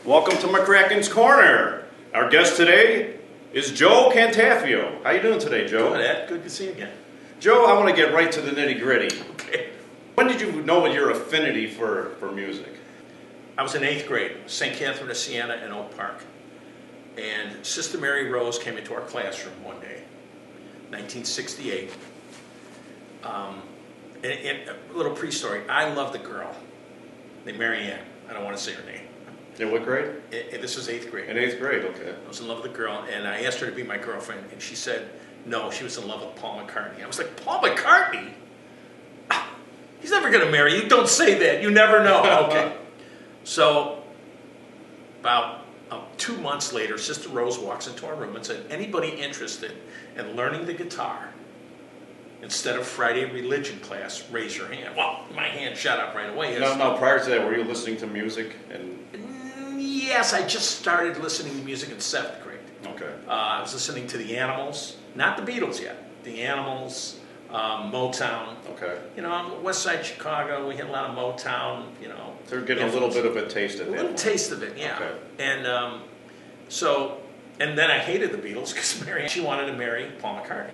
Welcome to Mccrackins Corner. Our guest today is Joe Cantafio. How you doing today, Joe? Good, Ed. Good to see you again. Joe, I want to get right to the nitty-gritty. Okay. When did you know your affinity for music? I was in 8th grade, St. Catherine of Siena in Oak Park. And Sister Mary Rose came into our classroom one day, 1968. And a little pre-story, I loved a girl named Mary Ann. I don't want to say her name. In what grade? This was 8th grade. In 8th grade, okay. I was in love with a girl, and I asked her to be my girlfriend, and she said no, she was in love with Paul McCartney. I was like, Paul McCartney? He's never going to marry you. Don't say that. You never know. Okay. So about 2 months later, Sister Rose walks into our room and said, anybody interested in learning the guitar instead of Friday religion class, raise your hand. Well, my hand shot up right away. No, prior to that, were you listening to music? Yes, I just started listening to music in 7th grade. Okay. I was listening to the Animals, not the Beatles yet. The Animals, Motown. Okay. You know, on the west side of Chicago, we had a lot of Motown, you know. So you're getting a little bit of a taste of it. A little taste of it, yeah. Okay. And and then I hated the Beatles because Mary, she wanted to marry Paul McCartney.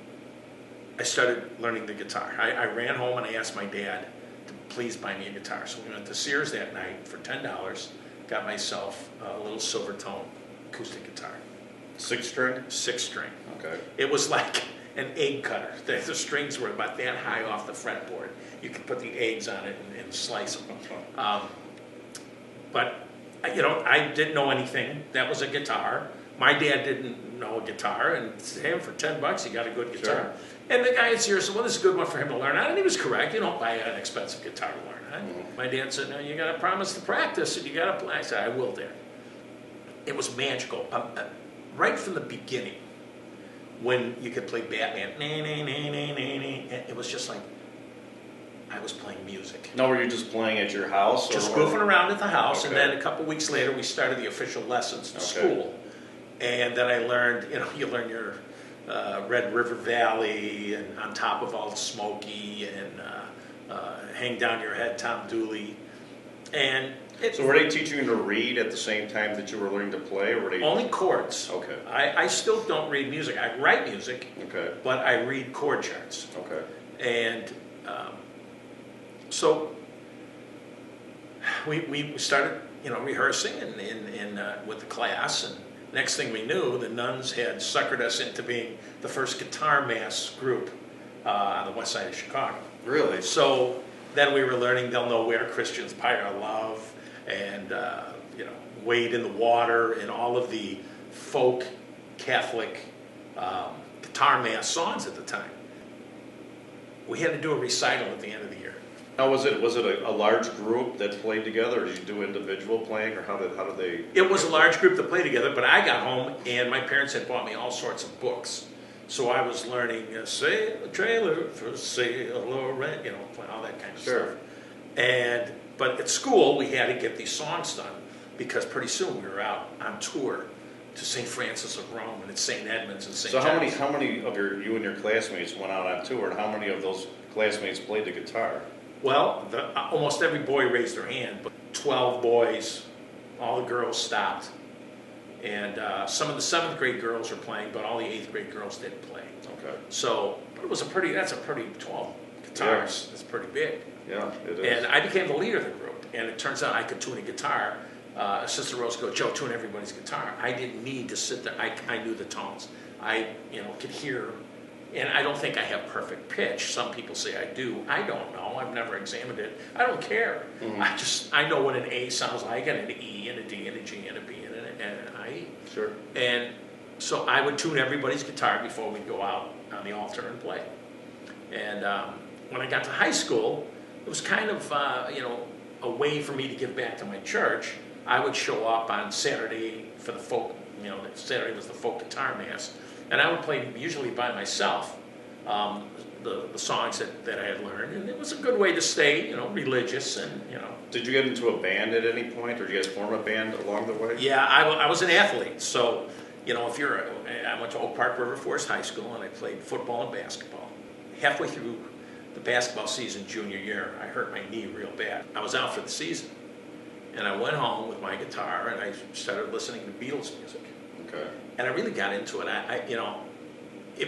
I started learning the guitar. I ran home and I asked my dad to please buy me a guitar. So we went to Sears that night for $10, got myself a little silver tone acoustic guitar. 6-string? 6-string. Okay. It was like an egg cutter. The strings were about that high off the fretboard. You could put the eggs on it and slice them. But, you know, I didn't know anything. That was a guitar. My dad didn't know a guitar, and him for $10, he got a good guitar. Sure. And the guy at Sears said, well, this is a good one for him to learn on. And he was correct. You don't buy an expensive guitar to learn on. Mm-hmm. My dad said, no, you got to promise to practice, and you got to play. I said, I will, Dad. It was magical. Right from the beginning, when you could play Batman, it was just like I was playing music. No, were you just playing at your house? Just goofing around at the house, okay. And then a couple weeks later, we started the official lessons in school. And then I learned, you know, you learn your Red River Valley, and On Top of All Smoky, and Hang Down Your Head, Tom Dooley. And so were they teaching you to read at the same time that you were learning to play, or were they only chords? Okay. I still don't read music. I write music, okay, but I read chord charts. Okay. And so we started, you know, rehearsing in with the class, and next thing we knew, the nuns had suckered us into being the first guitar mass group on the west side of Chicago. Really? So then we were learning They'll Know Where, Christians Pyre Love, and you know, Wade in the Water, and all of the folk Catholic guitar mass songs at the time. We had to do a recital at the end of the year. Now, was it a large group that played together, or did you do individual playing, or how did they? It was a large group that played together, but I got home and my parents had bought me all sorts of books. So I was learning Sail a Trailer for Sail or Rent, you know, all that kind of stuff. But at school we had to get these songs done because pretty soon we were out on tour to St. Francis of Rome and at St. Edmunds and St. So John's. how many of you and your classmates went out on tour, and how many of those classmates played the guitar? Well, almost every boy raised their hand, but 12 boys, all the girls stopped. And some of the 7th grade girls were playing, but all the 8th grade girls didn't play. Okay. So, but that's a pretty 12 guitars. That's pretty big. Yeah, it is. And I became the leader of the group, and it turns out I could tune a guitar. Sister Rose goes, Joe, tune everybody's guitar. I didn't need to sit there. I knew the tones. I, you know, could hear. And I don't think I have perfect pitch. Some people say I do. I don't know. I've never examined it. I don't care. Mm-hmm. I know what an A sounds like, and an E, and a D, and a G, and a B, and an I. Sure. And so I would tune everybody's guitar before we'd go out on the altar and play. And when I got to high school, it was kind of, you know, a way for me to give back to my church. I would show up on Saturday for the folk, you know, Saturday was the folk guitar mass. And I would play usually by myself the songs that I had learned, and it was a good way to stay, you know, religious and, you know. Did you get into a band at any point, or did you guys form a band along the way? Yeah, I was an athlete, so, you know, I went to Oak Park River Forest High School, and I played football and basketball. Halfway through the basketball season junior year, I hurt my knee real bad. I was out for the season, And I went home with my guitar and I started listening to Beatles music. Okay. And I really got into it.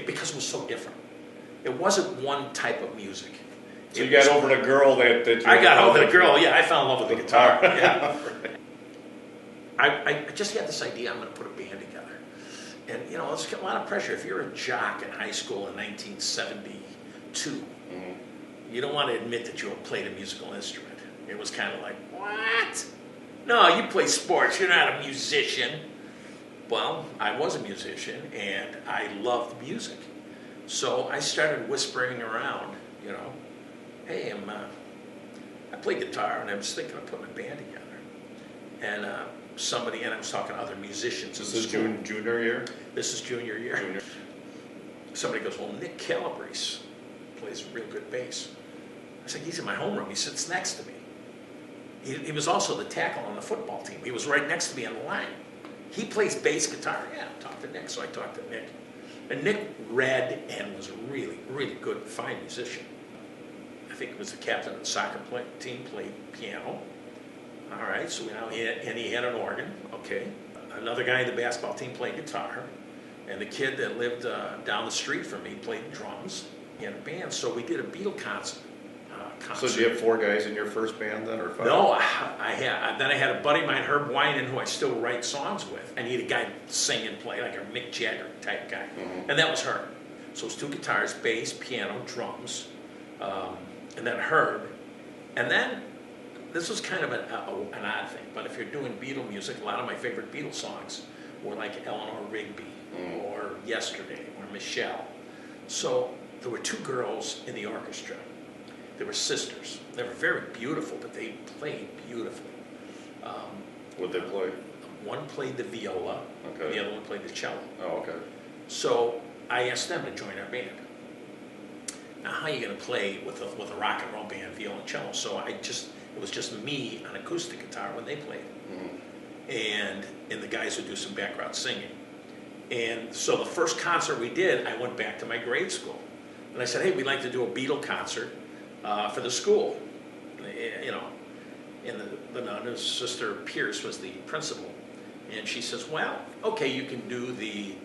Because it was so different. It wasn't one type of music. So you got over the girl that you... I got over the girl, yeah. I fell in love with the guitar. Yeah. Right. I just had this idea, I'm going to put a band together. And, it's a lot of pressure. If you're a jock in high school in 1972, you don't want to admit that you played a musical instrument. It was kind of like, what? No, you play sports. You're not a musician. Well, I was a musician, and I loved music. So I started whispering around, hey, I play guitar, and I was thinking of putting a band together. And I was talking to other musicians. This is junior year? This is junior year. Somebody goes, well, Nick Calabrese plays real good bass. I said, he's in my homeroom. He sits next to me. He was also the tackle on the football team. He was right next to me on the line. He plays bass guitar. Yeah, I'll talk to Nick. So I talked to Nick. And Nick read and was a really, really good, fine musician. I think he was the captain of the soccer team, played piano. All right, so he had an organ. Okay. Another guy in the basketball team played guitar. And the kid that lived down the street from me played drums. He had a band, so we did a Beatle concert. So did you have 4 guys in your first band then, or 5? No, I had a buddy of mine, Herb Winan, who I still write songs with. I need a guy to sing and play, like a Mick Jagger type guy. And that was Herb. So it was 2 guitars, bass, piano, drums, and then Herb. And then, this was kind of an odd thing, but if you're doing Beatle music, a lot of my favorite Beatle songs were like Eleanor Rigby, or Yesterday, or Michelle. So there were 2 girls in the orchestra. They were sisters. They were very beautiful, but they played beautifully. What did they play? One played the viola, okay. The other one played the cello. Oh, okay. So I asked them to join our band. Now, how are you going to play with a rock and roll band, viola and cello? So it was just me on acoustic guitar when they played, and the guys would do some background singing. And so the first concert we did, I went back to my grade school, and I said, "Hey, we'd like to do a Beatle concert for the school." And the nun, his sister Pierce, was the principal, and she says, "Well, okay, you can do the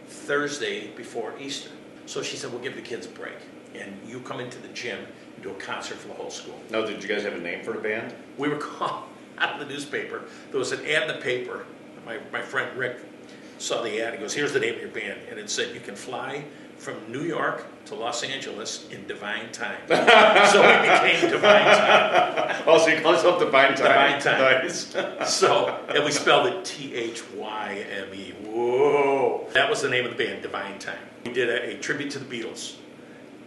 Thursday before Easter." So she said, "We'll give the kids a break, and you come into the gym and do a concert for the whole school." Now, did you guys have a name for the band? We were called out of the newspaper. There was an ad in the paper. My friend Rick saw the ad. He goes, "Here's the name of your band," and it said, "You can fly from New York to Los Angeles in divine time." So we became Divine Time. Oh, so you call yourself Divine Time? Divine Time. Nice. So, and we spelled it T-H-Y-M-E. Whoa. That was the name of the band, Divine Time. We did a tribute to the Beatles,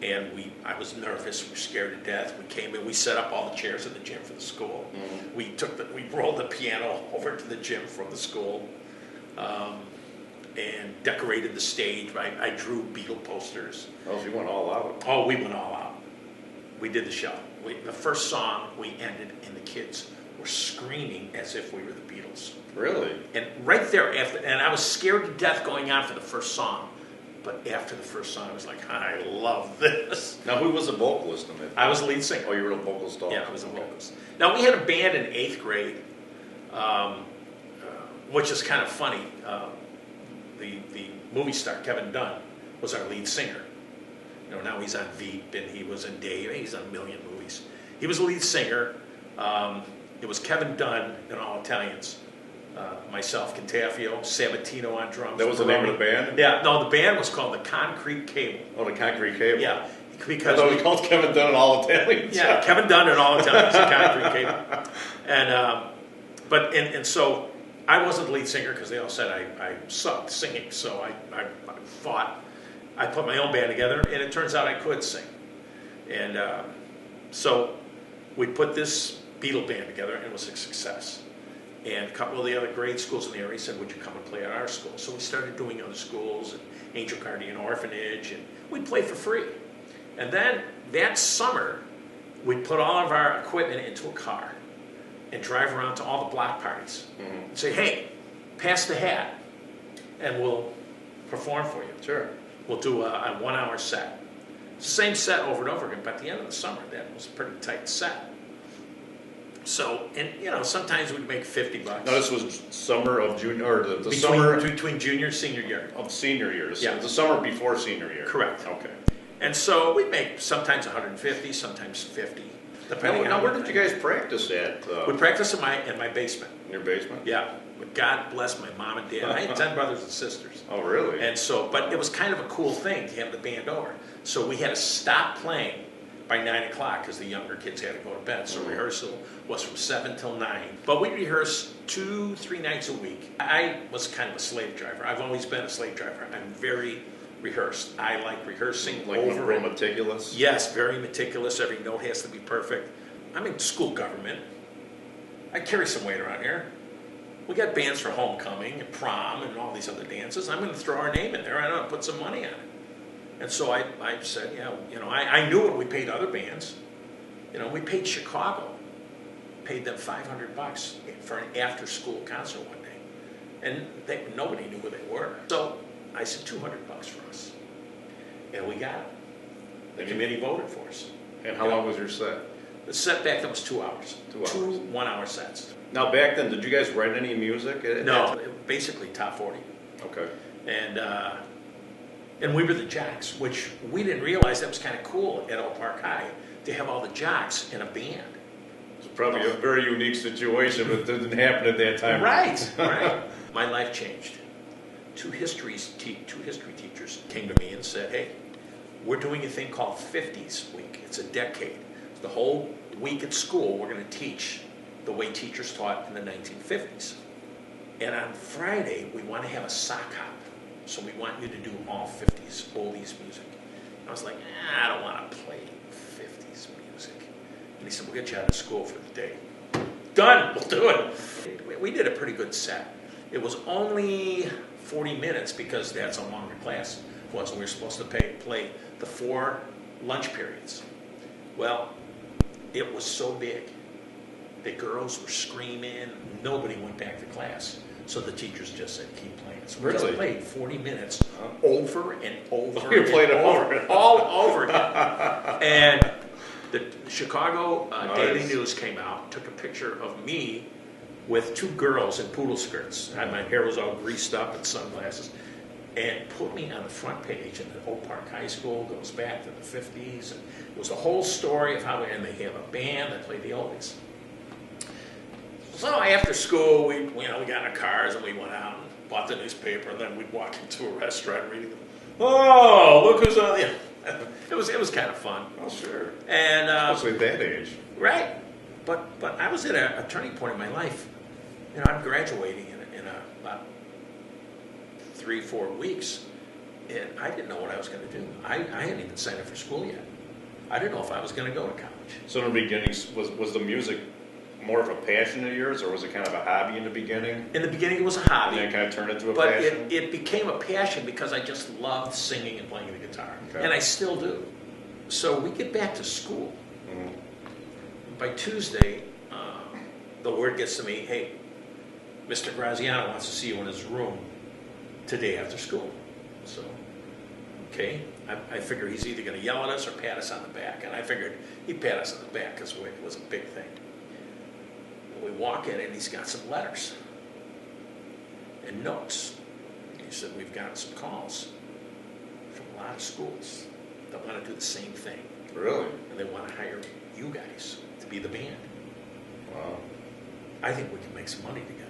and I was nervous. We were scared to death. We came in. We set up all the chairs in the gym for the school. We rolled the piano over to the gym from the school. And decorated the stage. I drew Beatle posters. Oh, so you went all out. Oh, we went all out. We did the show. The first song we ended, and the kids were screaming as if we were the Beatles. Really? And right there and I was scared to death going on for the first song. But after the first song, I was like, I love this. Now, who was the vocalist in it? I was the lead singer. Oh, you were a vocalist also? Yeah, I was a vocalist. Now, we had a band in 8th grade, which is kind of funny. The movie star, Kevin Dunn, was our lead singer. Now he's on Veep, and he was in Dave. He's on a million movies. He was the lead singer. It was Kevin Dunn and All Italians. Myself, Cantafio, Sabatino on drums. That was the name of the band? Yeah, no, the band was called the Concrete Cable. Oh, the Concrete Cable. Yeah, because I thought we called Kevin Dunn and All Italians. Yeah, Kevin Dunn and All Italians, the Concrete Cable. And so I wasn't the lead singer because they all said I sucked singing. So I thought I put my own band together, and it turns out I could sing. And so we put this Beatle band together, and it was a success. And a couple of the other grade schools in the area said, would you come and play at our school? So we started doing other schools, and Angel Guardian Orphanage, and we'd play for free. And then that summer, we'd put all of our equipment into a car and drive around to all the block parties and say, hey, pass the hat, and we'll perform for you. Sure. We'll do a 1-hour set. It's the same set over and over again, but at the end of the summer, that was a pretty tight set. So, and you know, sometimes we'd make $50. Now this was summer of junior, or the between, summer between junior and senior year. of senior year. So Yeah. the summer before senior year. Correct. Okay. And so we'd make sometimes 150, sometimes 50, depending Now on. where did you guys practice at? We practiced in my basement. In your basement? Yeah. But God bless my mom and dad. I had 10 brothers and sisters. Oh, really? And so, but it was kind of a cool thing to have the band over. So we had to stop playing by 9 o'clock because the younger kids had to go to bed. So rehearsal was from 7 till 9. But we rehearsed 2-3 nights a week. I was kind of a slave driver. I've always been a slave driver. I'm very rehearsed. I like rehearsing like over real and meticulous? yes, very meticulous. Every note has to be perfect. I'm in school government. I carry some weight around here. We got bands for homecoming and prom and all these other dances. I'm going to throw our name in there. I'm going to put some money on it. And so I said, yeah, you know, I knew what we paid other bands. You know, we paid Chicago, paid them $500 for an after-school concert one day, and nobody knew who they were. So I said $200 for us, and we got it. The committee voted for us. And how long was your set? The set back then was 2 hours. 2 hours. 2 one-hour sets. Now back then, did you guys write any music? No, basically top 40. Okay. And we were the jocks, which we didn't realize that was kind of cool at Oak Park High to have all the jocks in a band. It's probably a very unique situation, but it didn't happen at that time. Right, right. My life changed. Two history teachers came to me and said, hey, we're doing a thing called 50s Week. It's a decade. The whole week at school, we're going to teach the way teachers taught in the 1950s. And on Friday, we want to have a sock hop. So we want you to do all 50s, oldies music. And I was like, I don't want to play 50s music. And he said, we'll get you out of school for the day. Done, we'll do it. We did a pretty good set. It was only 40 minutes because that's a longer class was. We were supposed to play the 4 lunch periods. Well, it was so big. The girls were screaming. Nobody went back to class. So the teachers just said, keep playing. So we just played 40 minutes over and over You played and it over, all over again. And the Chicago Daily News came out, took a picture of me with 2 girls in poodle skirts. My hair was all greased up and sunglasses. And put me on the front page. And the Oak Park High School goes back to the 50s. And it was the whole story of how, and they have a band that played the oldies. So after school, we got in our cars and we went out and bought the newspaper, and then we'd walk into a restaurant reading them. Oh, look who's on! Yeah, it was kind of fun. Oh, sure. And especially at that age, right? But I was at a turning point in my life. You know, I'm graduating in about 3-4 weeks, and I didn't know what I was going to do. I hadn't even signed up for school yet. I didn't know if I was going to go to college. So in the beginning, was the music more of a passion of yours, or was it kind of a hobby in the beginning? In the beginning, it was a hobby. And then kind of turned into a but passion? But it became a passion because I just loved singing and playing the guitar. Okay. And I still do. So we get back to school. Mm-hmm. By Tuesday, the word gets to me, hey, Mr. Graziano wants to see you in his room today after school. So, okay. I figure he's either going to yell at us or pat us on the back. And I figured he'd pat us on the back because it was a big thing. We walk in and he's got some letters and notes. He said, we've gotten some calls from a lot of schools that want to do the same thing. Really? And they want to hire you guys to be the band. Wow. I think we can make some money together.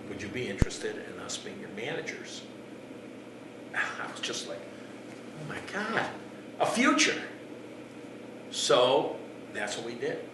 Would you be interested in us being your managers? I was just like, oh my God, a future. So that's what we did.